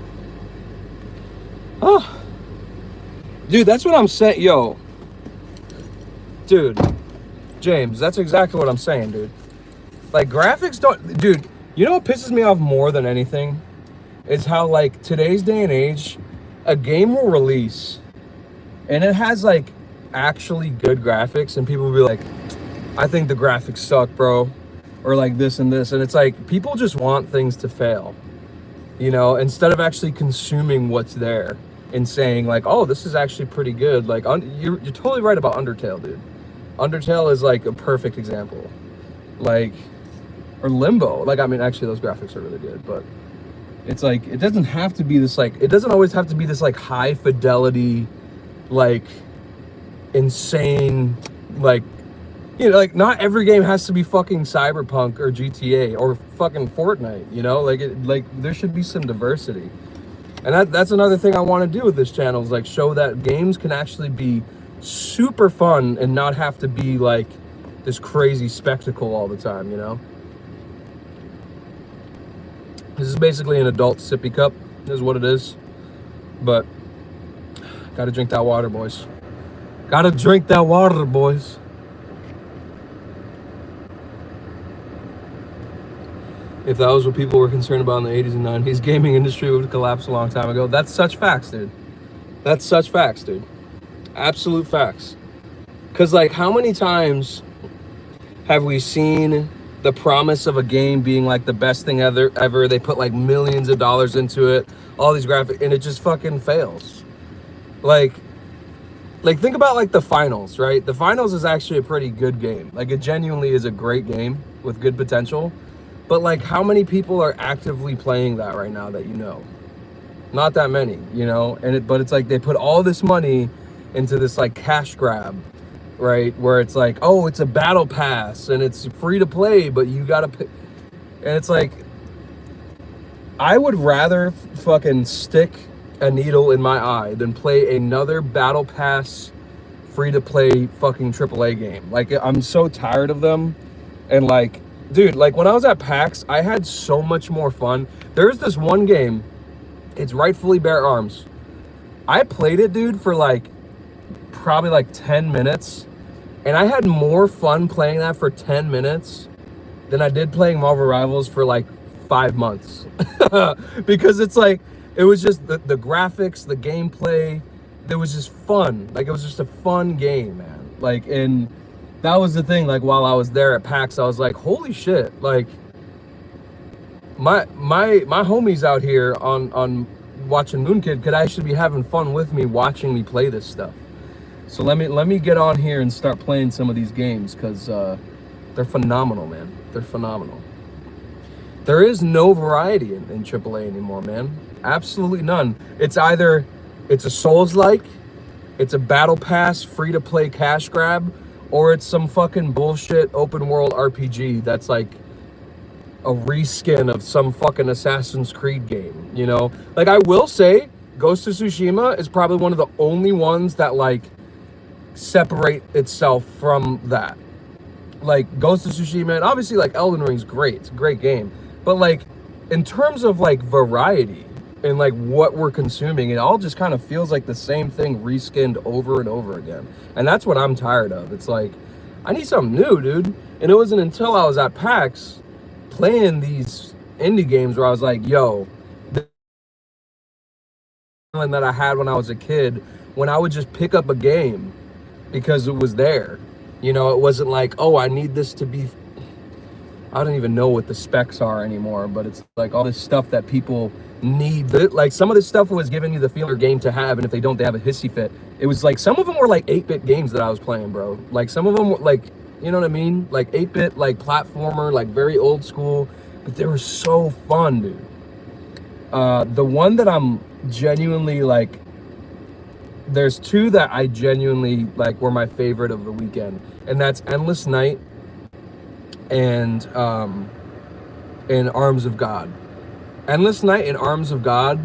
Oh, dude, that's what I'm saying. Yo, Dude, James, that's exactly what I'm saying, dude. Like, graphics don't... Dude, you know what pisses me off more than anything? Is how, like, today's day and age, a game will release, and it has, like, actually good graphics, and people will be like, I think the graphics suck, bro. Or, like, this and this. And it's like, people just want things to fail. You know, instead of actually consuming what's there and saying, like, oh, this is actually pretty good. Like, you're totally right about Undertale, dude. Undertale is, like, a perfect example. Like, or Limbo. Like, I mean, actually, those graphics are really good, but it's like, it doesn't have to be this, like, it doesn't always have to be this, like, high fidelity, like, insane, like, you know, like, not every game has to be fucking Cyberpunk or GTA or fucking Fortnite, you know? Like, there should be some diversity. And that's another thing I want to do with this channel, is, like, show that games can actually be super fun and not have to be, like, this crazy spectacle all the time, you know? This is basically an adult sippy cup, is what it is. But, gotta drink that water, boys. Gotta drink that water, boys. If that was what people were concerned about in the 80s and 90s, gaming industry would have collapsed a long time ago. That's such facts, dude. That's such facts, dude. Absolute facts. Because, like, how many times have we seen the promise of a game being, like, the best thing ever? They put, like, millions of dollars into it, all these graphics, and it just fucking fails. Like, think about, like, the finals, right? The finals is actually a pretty good game. Like, it genuinely is a great game with good potential. But, like, how many people are actively playing that right now that you know? Not that many, you know? But it's like they put all this money into this, like, cash grab, right? Where it's like, oh, it's a battle pass and it's free to play, but you gotta pay. And it's like, I would rather fucking stick a needle in my eye than play another battle pass free to play fucking AAA game. Like, I'm so tired of them. And, like, dude, like, when I was at PAX, I had so much more fun. There's this one game, it's Rightfully Bear Arms. I played it, dude, for, like, probably, like, 10 minutes. And I had more fun playing that for 10 minutes than I did playing Marvel Rivals for, like, 5 months. Because it's, like, it was just the graphics, the gameplay. It was just fun. Like, it was just a fun game, man. Like, and that was the thing, like, while I was there at PAX, I was like, holy shit, like, my homies out here on watching Moonkid could actually be having fun with me, watching me play this stuff. So let me get on here and start playing some of these games, because they're phenomenal, man. They're phenomenal. There is no variety in AAA anymore, man. Absolutely none. It's either, it's a Souls-like, it's a battle pass, free-to-play cash grab, or it's some fucking bullshit open world RPG that's like a reskin of some fucking Assassin's Creed game, you know? Like, I will say, Ghost of Tsushima is probably one of the only ones that, like, separate itself from that. Like, Ghost of Tsushima, and obviously, like, Elden Ring's great. It's a great game. But, like, in terms of, like, variety and, like, what we're consuming, it all just kind of feels like the same thing reskinned over and over again. And that's what I'm tired of. It's like, I need something new, dude. And it wasn't until I was at PAX playing these indie games where I was like, yo, the feeling that I had when I was a kid, when I would just pick up a game because it was there. You know, it wasn't like, oh, I need this to be, I don't even know what the specs are anymore, but it's like all this stuff that people need. Like, some of this stuff was giving you the feel of game to have, and if they don't, they have a hissy fit. It was like, some of them were like 8-bit games that I was playing, bro. Like, some of them were like, you know what I mean? Like 8-bit, like platformer, like very old school, but they were so fun, dude. The one that I'm genuinely like, there's two that I genuinely like were my favorite of the weekend, and that's Endless Night and Arms of God. Endless Night and Arms of God,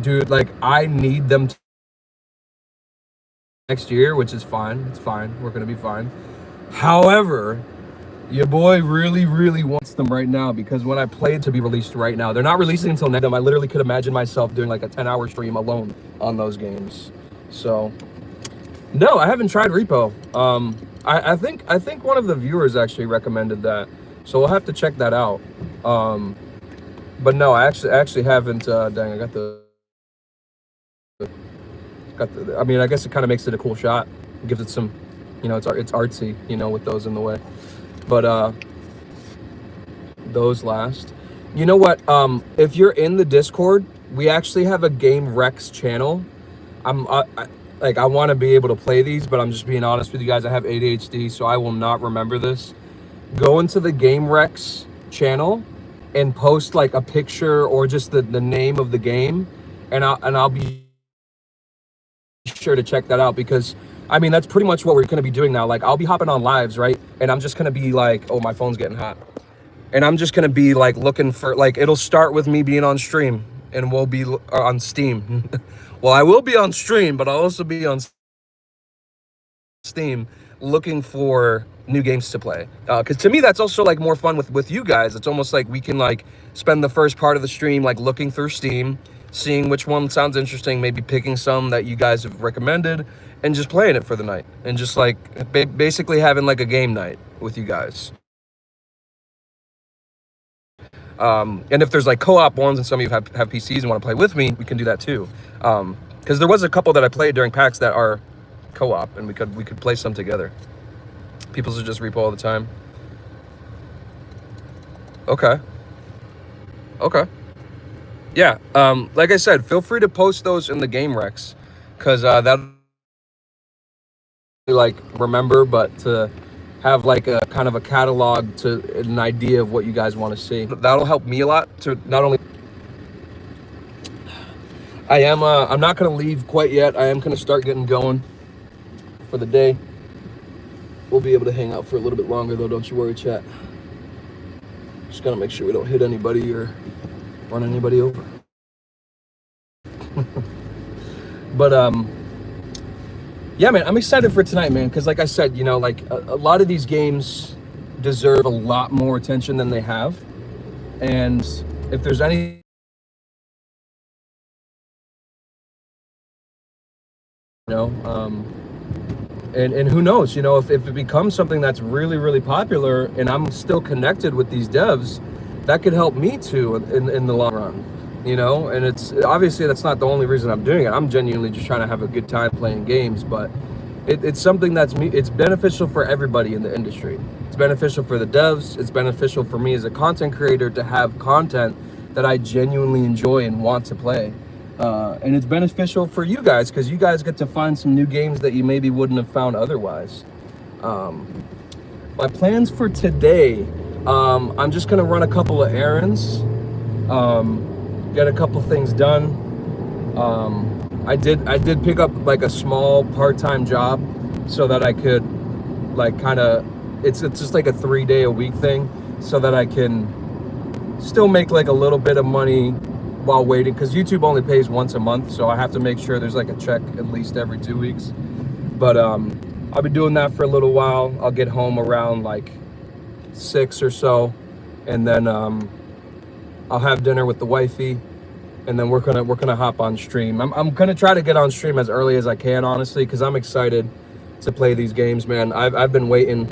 dude, like, I need them next year, which is fine. It's fine. We're gonna be fine. However, your boy really, really wants them right now, because when I played to be released right now, they're not releasing until next time. I literally could imagine myself doing like a 10-hour stream alone on those games. So No, I haven't tried repo. I think one of the viewers actually recommended that, so we'll have to check that out. Um, but no, I actually haven't. Dang, I got the. I mean, I guess it kind of makes it a cool shot. It gives it some, it's artsy, with those in the way. But those last. You know what? If you're in the Discord, we actually have a Game Rex channel. I want to be able to play these, but I'm just being honest with you guys. I have ADHD, so I will not remember this. Go into the Game Rex channel and post like a picture or just the name of the game, and I'll be sure to check that out, because I mean that's pretty much what we're gonna be doing now. Like I'll be hopping on lives, right? And I'm just gonna be like, oh, my phone's getting hot. And I'm just gonna be like looking for, like, it'll start with me being on stream, and we'll be on Steam. Well, I will be on stream, but I'll also be on Steam looking for new games to play. Because to me, that's also like more fun with you guys. It's almost like we can like spend the first part of the stream like looking through Steam, seeing which one sounds interesting, maybe picking some that you guys have recommended, and just playing it for the night, and just like basically having like a game night with you guys. And if there's like co-op ones and some of you have PCs and want to play with me, we can do that too. Because there was a couple that I played during PAX that are co-op, and we could play some together. People should just repo all the time. Okay. Okay. Yeah. Like I said, feel free to post those in the Game Rex, because that like remember, but to have like a kind of a catalog, to an idea of what you guys want to see. That'll help me a lot to not only. I'm not gonna leave quite yet. I am gonna start getting going for the day. We'll be able to hang out for a little bit longer though, don't you worry, chat. Just gotta make sure we don't hit anybody or run anybody over. But yeah, man, I'm excited for tonight, man, because like I said, like a lot of these games deserve a lot more attention than they have. And if there's any and who knows, if it becomes something that's really, really popular and I'm still connected with these devs, that could help me too in the long run, and it's obviously that's not the only reason I'm doing it. I'm genuinely just trying to have a good time playing games, but it's something it's beneficial for everybody in the industry. It's beneficial for the devs. It's beneficial for me as a content creator to have content that I genuinely enjoy and want to play. And it's beneficial for you guys, because you guys get to find some new games that you maybe wouldn't have found otherwise. My plans for today, I'm just gonna run a couple of errands, get a couple things done. I did pick up like a small part-time job so that I could like kind of, it's just like a 3-day-a-week thing, so that I can still make like a little bit of money while waiting, because YouTube only pays once a month, so I have to make sure there's like a check at least every 2 weeks. But I'll be doing that for a little while. I'll get home around like 6 or so, and then I'll have dinner with the wifey, and then we're gonna hop on stream. I'm gonna try to get on stream as early as I can, honestly, because I'm excited to play these games, man. I've been waiting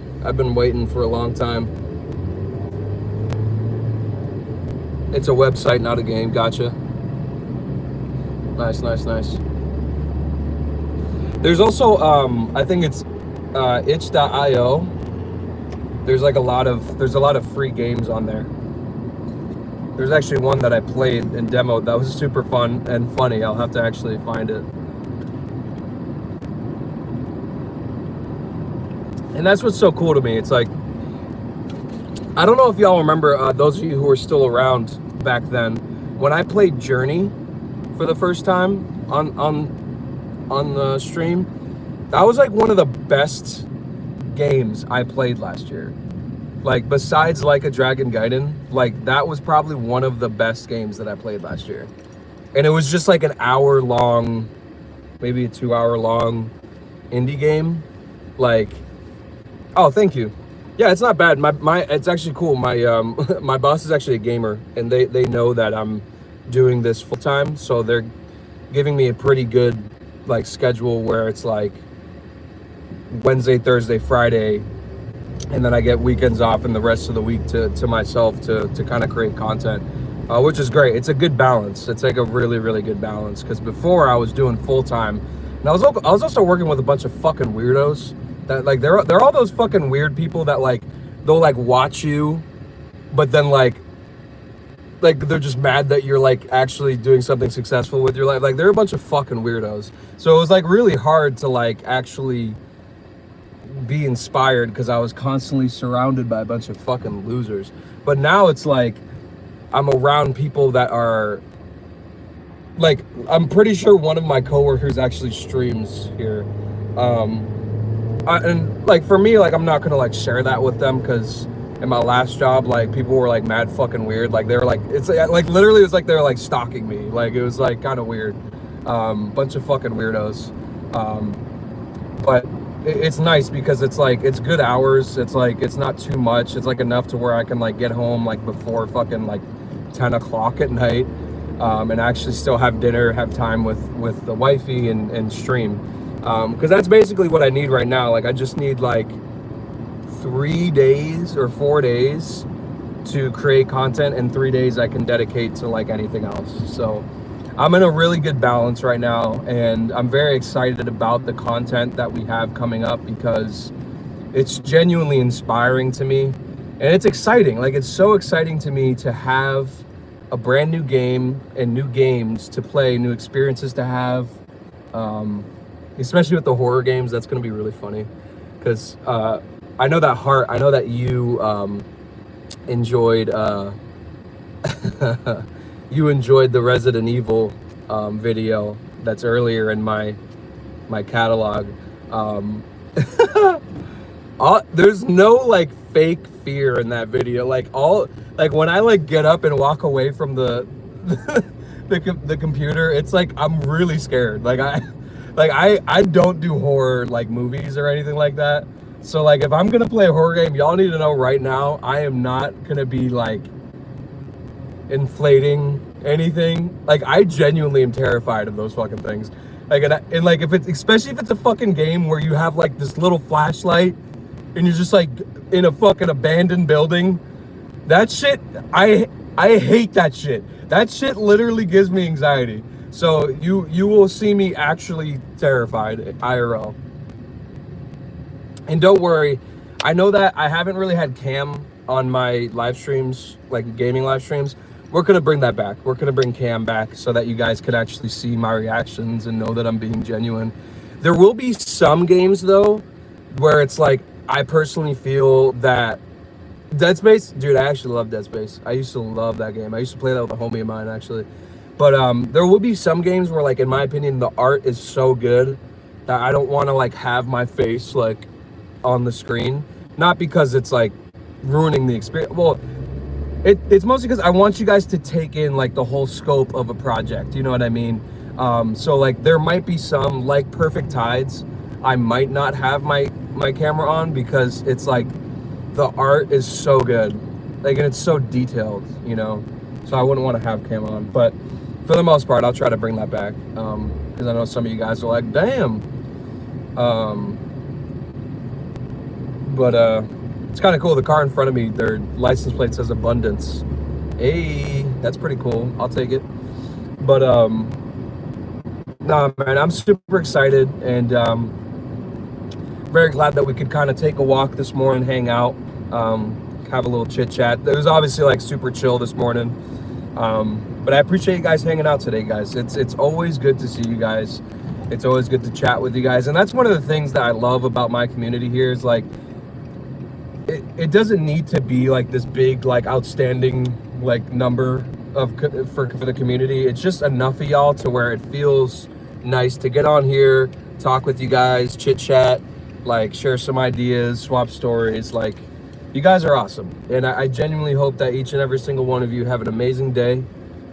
for a long time. It's a website, not a game. Gotcha. Nice. There's also I think it's itch.io. There's a lot of free games on there. There's actually one that I played and demoed that was super fun and funny. I'll have to actually find it. And that's what's so cool to me. It's like, I don't know if y'all remember, those of you who were still around back then, when I played Journey for the first time on the stream, that was like one of the best games I played last year. Like, besides like a Dragon Gaiden, like that was probably one of the best games that I played last year. And it was just like an hour long, maybe a 2 hour long indie game. Like, oh, thank you. Yeah, it's not bad. It's actually cool. My my boss is actually a gamer, and they know that I'm doing this full time, so they're giving me a pretty good like schedule where it's like Wednesday, Thursday, Friday, and then I get weekends off and the rest of the week to myself to kind of create content, which is great. It's a good balance. It's like a really, really good balance, because before I was doing full-time, and I was also working with a bunch of fucking weirdos that, like, they're all those fucking weird people that, like, they'll like watch you, but then like they're just mad that you're like actually doing something successful with your life. Like, they're a bunch of fucking weirdos. So it was like really hard to like actually be inspired, because I was constantly surrounded by a bunch of fucking losers. But now it's like I'm around people that are like, I'm pretty sure one of my coworkers actually streams here. And like, for me, like, I'm not gonna like share that with them, because in my last job, like, people were like mad fucking weird. Like, they were like, it's like literally it was like they were like stalking me. Like, it was like kind of weird. Bunch of fucking weirdos. But it's nice because it's like, it's good hours. It's like, it's not too much. It's like enough to where I can like get home like before fucking like 10 o'clock at night, and actually still have dinner, have time with the wifey and stream. Because that's basically what I need right now. Like, I just need like 3 days or 4 days to create content, and 3 days I can dedicate to like anything else. So I'm in a really good balance right now, and I'm very excited about the content that we have coming up, because it's genuinely inspiring to me, and it's exciting. Like, it's so exciting to me to have a brand new game and new games to play, new experiences to have, especially with the horror games. That's going to be really funny, because I know that you enjoyed you enjoyed the Resident Evil video that's earlier in my catalog. There's no like fake fear in that video. Like, when I like get up and walk away from the the computer, it's like I'm really scared. Like, I don't do horror like movies or anything like that. So like, if I'm gonna play a horror game, y'all need to know right now, I am not gonna be like inflating anything. Like, I genuinely am terrified of those fucking things. Like, and like, if it's, especially if it's a fucking game where you have like this little flashlight and you're just like in a fucking abandoned building, that shit, I hate that shit. That shit literally gives me anxiety. So you will see me actually terrified IRL. And don't worry, I know that I haven't really had cam on my live streams, like gaming live streams. We're gonna bring that back. We're gonna bring cam back so that you guys can actually see my reactions and know that I'm being genuine. There will be some games though, where it's like, I personally feel that Dead Space, dude, I actually love Dead Space. I used to love that game. I used to play that with a homie of mine actually. But there will be some games where, like, in my opinion, the art is so good that I don't want to like have my face like on the screen. Not because it's like ruining the experience. Well, it's mostly because I want you guys to take in like the whole scope of a project. You know what I mean? So like, there might be some, like Perfect Tides, I might not have my camera on, because it's like the art is so good, like, and it's so detailed, you know. So I wouldn't want to have cam on, but for the most part, I'll try to bring that back, because I know some of you guys are like, damn. But it's kind of cool. The car in front of me, their license plate says Abundance. Hey, that's pretty cool. I'll take it. But nah, man, I'm super excited, and very glad that we could kind of take a walk this morning, hang out, have a little chit chat. It was obviously like super chill this morning. But I appreciate you guys hanging out today, guys. It's always good to see you guys. It's always good to chat with you guys. And that's one of the things that I love about my community here is like, it doesn't need to be like this big, like outstanding, like number of for the community. It's just enough of y'all to where it feels nice to get on here, talk with you guys, chit chat, like share some ideas, swap stories. Like, you guys are awesome. And I genuinely hope that each and every single one of you have an amazing day,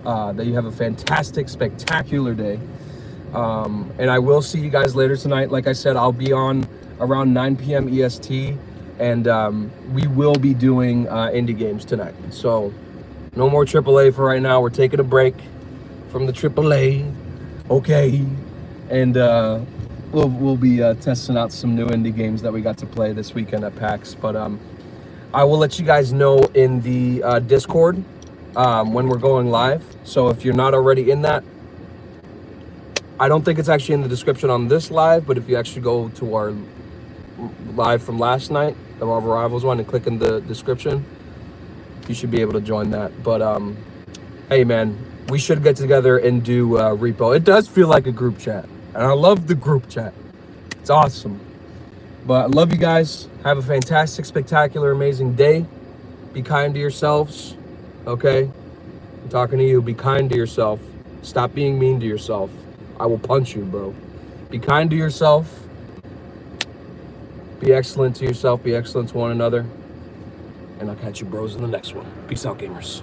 that you have a fantastic, spectacular day. And I will see you guys later tonight. Like I said, I'll be on around 9 p.m. EST, and we will be doing indie games tonight. So no more AAA for right now. We're taking a break from the AAA, okay? And we'll be testing out some new indie games that we got to play this weekend at PAX. But I will let you guys know in the Discord when we're going live. So if you're not already in that, I don't think it's actually in the description on this live, but if you actually go to our live from last night, the Marvel Rivals one, and click in the description, you should be able to join that. But hey man, we should get together and do repo. It does feel like a group chat, and I love the group chat. It's awesome. But I love you guys. Have a fantastic, spectacular, amazing day. Be kind to yourselves, okay? I'm talking to you. Be kind to yourself. Stop being mean to yourself. I will punch you, bro. Be kind to yourself. Be excellent to yourself. Be excellent to one another. And I'll catch you bros in the next one. Peace out, gamers.